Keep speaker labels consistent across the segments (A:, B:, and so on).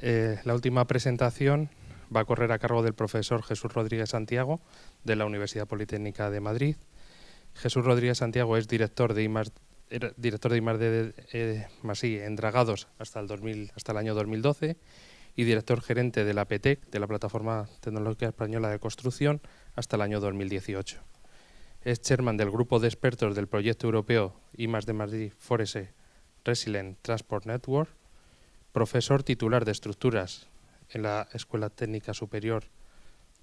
A: La última presentación va a correr a cargo del profesor Jesús Rodríguez Santiago, de la Universidad Politécnica de Madrid. Jesús Rodríguez Santiago es director de I+D+I en Dragados hasta el año 2012 y director gerente de la PTEC, de la Plataforma Tecnológica Española de Construcción, hasta el año 2018. Es chairman del grupo de expertos del proyecto europeo I+D+I Forest Resilient Transport Network, profesor titular de estructuras en la Escuela Técnica Superior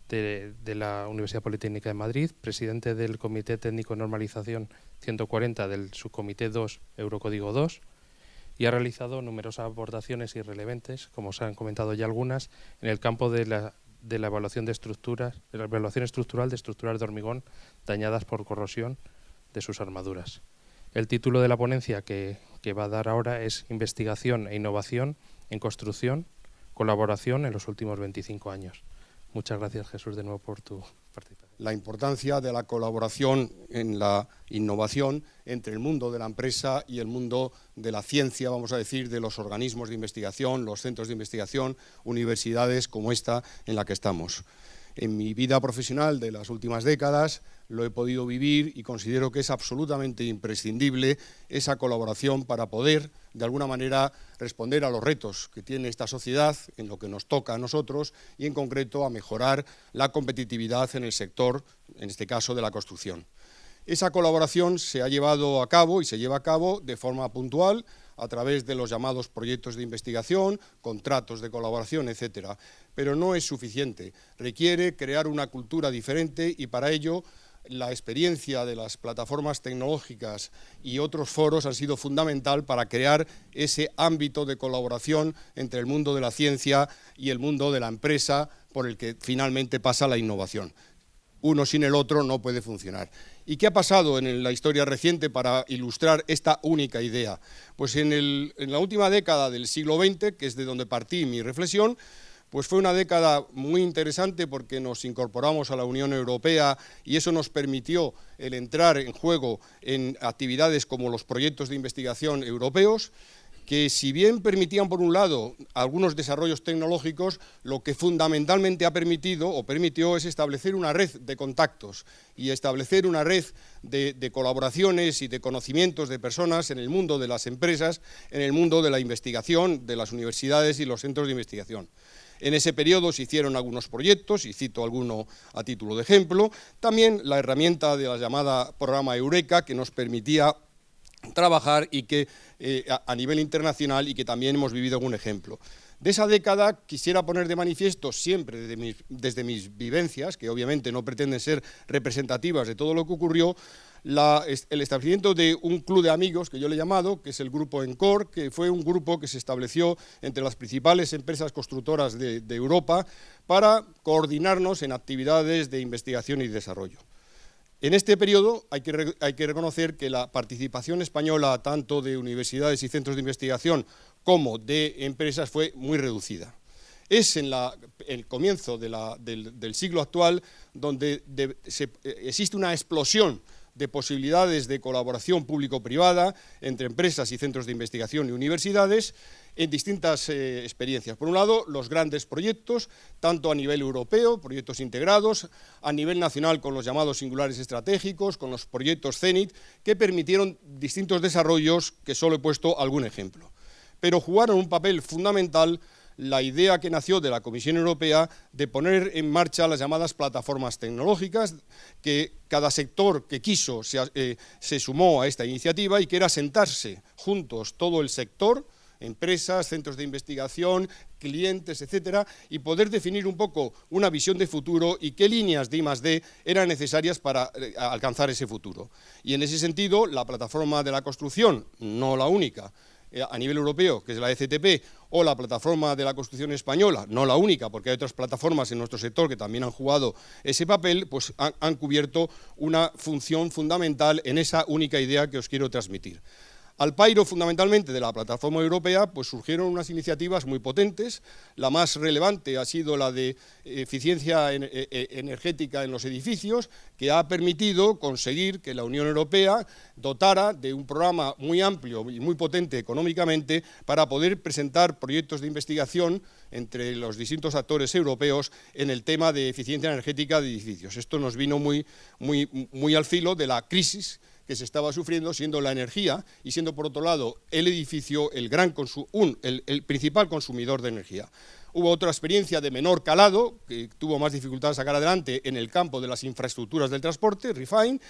A: de la Universidad Politécnica de Madrid, presidente del Comité Técnico de Normalización 140 del Subcomité 2 Eurocódigo 2, y ha realizado numerosas aportaciones irrelevantes, como se han comentado ya algunas, en el campo de la evaluación de estructuras, de la evaluación estructural de estructuras de hormigón dañadas por corrosión de sus armaduras. El título de la ponencia que va a dar ahora es Investigación e innovación en construcción, colaboración en los últimos 25 años. Muchas gracias, Jesús, de nuevo por tu participación.
B: La importancia de la colaboración en la innovación entre el mundo de la empresa y el mundo de la ciencia, vamos a decir, de los organismos de investigación, los centros de investigación, universidades como esta en la que estamos. En mi vida profesional de las últimas décadas lo he podido vivir y considero que es absolutamente imprescindible esa colaboración para poder, de alguna manera, responder a los retos que tiene esta sociedad, en lo que nos toca a nosotros, y en concreto a mejorar la competitividad en el sector, en este caso de la construcción. Esa colaboración se ha llevado a cabo y se lleva a cabo de forma puntual, a través de los llamados proyectos de investigación, contratos de colaboración, etcétera. Pero no es suficiente, requiere crear una cultura diferente y para ello la experiencia de las plataformas tecnológicas y otros foros han sido fundamental para crear ese ámbito de colaboración entre el mundo de la ciencia y el mundo de la empresa por el que finalmente pasa la innovación. Uno sin el otro no puede funcionar. ¿Y qué ha pasado en la historia reciente para ilustrar esta única idea? Pues en la última década del siglo XX, que es de donde partí mi reflexión, pues fue una década muy interesante porque nos incorporamos a la Unión Europea y eso nos permitió el entrar en juego en actividades como los proyectos de investigación europeos, que si bien permitían por un lado algunos desarrollos tecnológicos, lo que fundamentalmente ha permitido o permitió es establecer una red de contactos y establecer una red de colaboraciones y de conocimientos de personas en el mundo de las empresas, en el mundo de la investigación, de las universidades y los centros de investigación. En ese periodo se hicieron algunos proyectos, y cito alguno a título de ejemplo, también la herramienta de la llamada programa Eureka, que nos permitía trabajar y que a nivel internacional y que también hemos vivido algún ejemplo. De esa década quisiera poner de manifiesto siempre desde mis vivencias, que obviamente no pretenden ser representativas de todo lo que ocurrió, el establecimiento de un club de amigos, que yo le he llamado, que es el grupo ENCOR, que fue un grupo que se estableció entre las principales empresas constructoras de Europa para coordinarnos en actividades de investigación y desarrollo. En este periodo hay que reconocer que la participación española, tanto de universidades y centros de investigación como de empresas, fue muy reducida. Es en el comienzo del siglo actual donde existe una explosión de posibilidades de colaboración público-privada entre empresas y centros de investigación y universidades en distintas experiencias. Por un lado, los grandes proyectos, tanto a nivel europeo, proyectos integrados, a nivel nacional con los llamados singulares estratégicos, con los proyectos CENIT, que permitieron distintos desarrollos que solo he puesto algún ejemplo. Pero jugaron un papel fundamental la idea que nació de la Comisión Europea de poner en marcha las llamadas plataformas tecnológicas, que cada sector que quiso se sumó a esta iniciativa y que era sentarse juntos todo el sector, empresas, centros de investigación, clientes, etcétera, y poder definir un poco una visión de futuro y qué líneas de I+D eran necesarias para alcanzar ese futuro. Y en ese sentido, la plataforma de la construcción, no la única, a nivel europeo, que es la ECTP, o la plataforma de la construcción española, no la única, porque hay otras plataformas en nuestro sector que también han jugado ese papel, pues han cubierto una función fundamental en esa única idea que os quiero transmitir. Al pairo, fundamentalmente, de la plataforma europea, pues surgieron unas iniciativas muy potentes. La más relevante ha sido la de eficiencia energética en los edificios, que ha permitido conseguir que la Unión Europea dotara de un programa muy amplio y muy potente económicamente para poder presentar proyectos de investigación entre los distintos actores europeos en el tema de eficiencia energética de edificios. Esto nos vino muy al filo de la crisis que se estaba sufriendo, siendo la energía y siendo, por otro lado, el edificio el principal consumidor de energía. Hubo otra experiencia de menor calado, que tuvo más dificultad a sacar adelante en el campo de las infraestructuras del transporte, REFINE,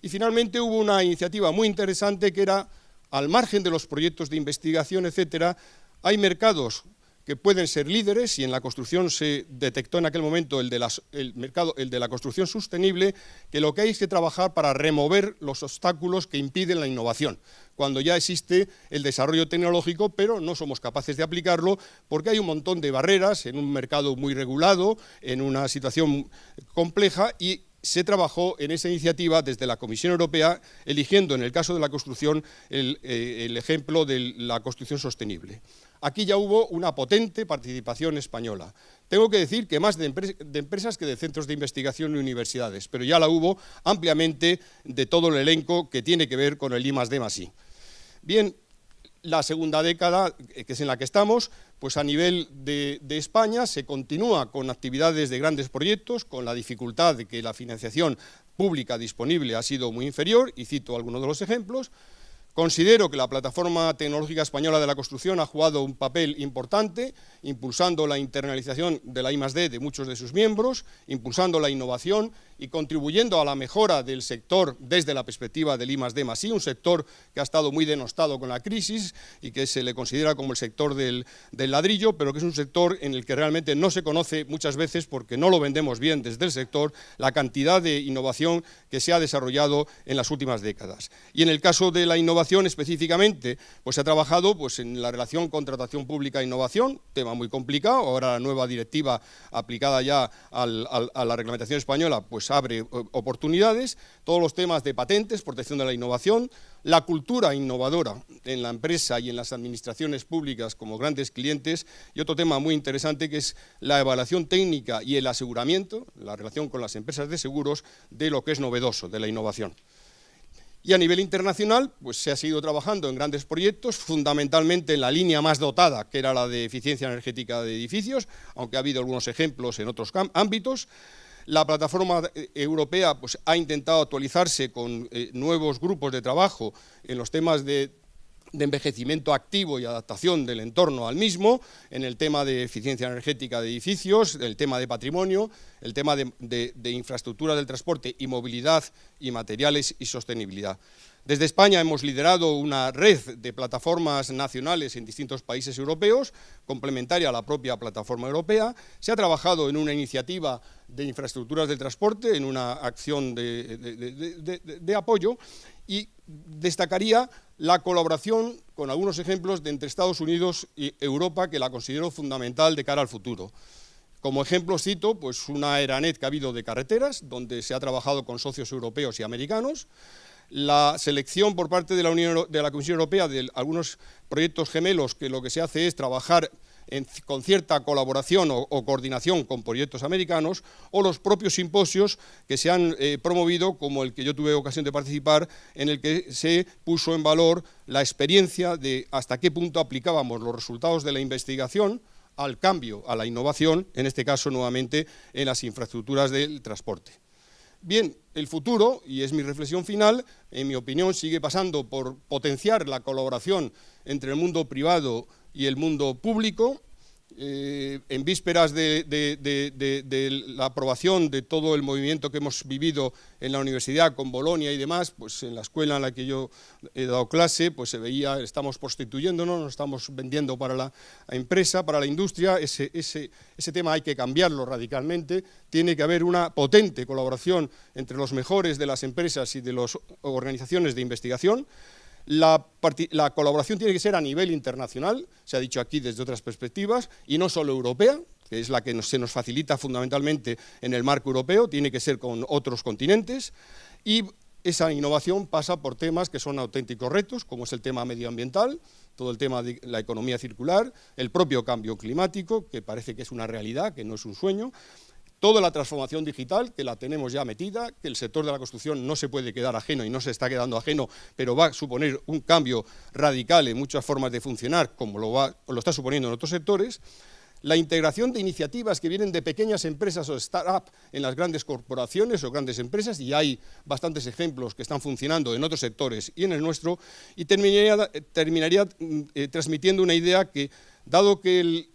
B: y finalmente hubo una iniciativa muy interesante que era, al margen de los proyectos de investigación, etcétera, hay mercados que pueden ser líderes, y en la construcción se detectó en aquel momento el de la construcción sostenible, que lo que hay es que trabajar para remover los obstáculos que impiden la innovación, cuando ya existe el desarrollo tecnológico, pero no somos capaces de aplicarlo porque hay un montón de barreras en un mercado muy regulado, en una situación compleja, y se trabajó en esa iniciativa desde la Comisión Europea, eligiendo en el caso de la construcción el ejemplo de la construcción sostenible. Aquí ya hubo una potente participación española. Tengo que decir que más de empresas que de centros de investigación y universidades, pero ya la hubo ampliamente de todo el elenco que tiene que ver con el I+D+I. Bien, la segunda década, que es en la que estamos, pues a nivel de España se continúa con actividades de grandes proyectos, con la dificultad de que la financiación pública disponible ha sido muy inferior, y cito algunos de los ejemplos. Considero que la Plataforma Tecnológica Española de la Construcción ha jugado un papel importante, impulsando la internalización de la I+D de muchos de sus miembros, impulsando la innovación y contribuyendo a la mejora del sector desde la perspectiva del I+D+I, un sector que ha estado muy denostado con la crisis y que se le considera como el sector del ladrillo, pero que es un sector en el que realmente no se conoce muchas veces, porque no lo vendemos bien desde el sector, la cantidad de innovación que se ha desarrollado en las últimas décadas. Y en el caso de la innovación específicamente, pues se ha trabajado pues, en la relación contratación pública e innovación, tema muy complicado. Ahora la nueva directiva aplicada ya a la reglamentación española pues abre oportunidades, todos los temas de patentes, protección de la innovación, la cultura innovadora en la empresa y en las administraciones públicas como grandes clientes, y otro tema muy interesante que es la evaluación técnica y el aseguramiento, la relación con las empresas de seguros de lo que es novedoso, de la innovación. Y a nivel internacional, pues se ha seguido trabajando en grandes proyectos, fundamentalmente en la línea más dotada, que era la de eficiencia energética de edificios, aunque ha habido algunos ejemplos en otros ámbitos. La plataforma europea pues, ha intentado actualizarse con nuevos grupos de trabajo en los temas de envejecimiento activo y adaptación del entorno al mismo, en el tema de eficiencia energética de edificios, el tema de patrimonio, el tema de infraestructura del transporte y movilidad y materiales y sostenibilidad. Desde España hemos liderado una red de plataformas nacionales en distintos países europeos, complementaria a la propia plataforma europea. Se ha trabajado en una iniciativa de infraestructuras del transporte, en una acción de apoyo, y destacaría la colaboración con algunos ejemplos de entre Estados Unidos y Europa, que la considero fundamental de cara al futuro. Como ejemplo cito pues, una Aeranet que ha habido de carreteras, donde se ha trabajado con socios europeos y americanos, la selección por parte de la Comisión Europea de algunos proyectos gemelos, que lo que se hace es trabajar con cierta colaboración o coordinación con proyectos americanos, o los propios simposios que se han promovido, como el que yo tuve ocasión de participar, en el que se puso en valor la experiencia de hasta qué punto aplicábamos los resultados de la investigación al cambio, a la innovación, en este caso nuevamente en las infraestructuras del transporte. Bien, el futuro, y es mi reflexión final, en mi opinión sigue pasando por potenciar la colaboración entre el mundo privado y el mundo público. En vísperas de la aprobación de todo el movimiento que hemos vivido en la universidad con Bolonia y demás, pues en la escuela en la que yo he dado clase, pues se veía, estamos prostituyéndonos, nos estamos vendiendo para la empresa, para la industria. Ese tema hay que cambiarlo radicalmente. Tiene que haber una potente colaboración entre los mejores de las empresas y de las organizaciones de investigación. La colaboración tiene que ser a nivel internacional, se ha dicho aquí desde otras perspectivas, y no solo europea, que es la que se nos facilita fundamentalmente en el marco europeo, tiene que ser con otros continentes, y esa innovación pasa por temas que son auténticos retos, como es el tema medioambiental, todo el tema de la economía circular, el propio cambio climático, que parece que es una realidad, que no es un sueño, toda la transformación digital, que la tenemos ya metida, que el sector de la construcción no se puede quedar ajeno y no se está quedando ajeno, pero va a suponer un cambio radical en muchas formas de funcionar, como lo está suponiendo en otros sectores. La integración de iniciativas que vienen de pequeñas empresas o start-up en las grandes corporaciones o grandes empresas, y hay bastantes ejemplos que están funcionando en otros sectores y en el nuestro, y terminaría transmitiendo una idea que, dado que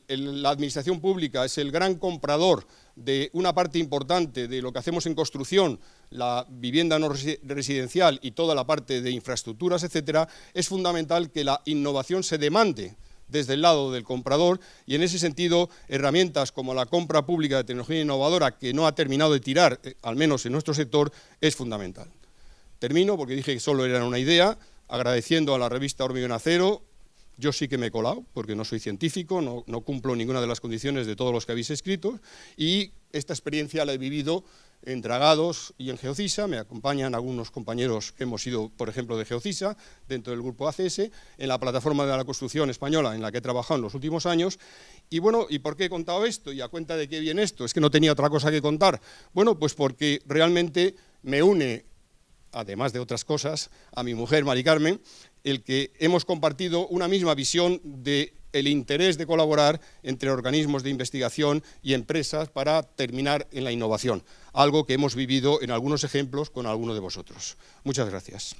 B: la administración pública es el gran comprador de una parte importante de lo que hacemos en construcción, la vivienda no residencial y toda la parte de infraestructuras, etcétera, es fundamental que la innovación se demande desde el lado del comprador, y en ese sentido herramientas como la compra pública de tecnología innovadora, que no ha terminado de tirar, al menos en nuestro sector, es fundamental. Termino porque dije que solo era una idea, agradeciendo a la revista Hormigón Acero. Yo sí que me he colado, porque no soy científico, no cumplo ninguna de las condiciones de todos los que habéis escrito, y esta experiencia la he vivido en Dragados y en Geocisa. Me acompañan algunos compañeros que hemos ido, por ejemplo, de Geocisa, dentro del grupo ACS, en la plataforma de la construcción española en la que he trabajado en los últimos años. Y bueno, ¿y por qué he contado esto? ¿Y a cuenta de qué viene esto? Es que no tenía otra cosa que contar. Bueno, pues porque realmente me une, además de otras cosas, a mi mujer, Mari Carmen, el que hemos compartido una misma visión del interés de colaborar entre organismos de investigación y empresas para terminar en la innovación, algo que hemos vivido en algunos ejemplos con alguno de vosotros. Muchas gracias.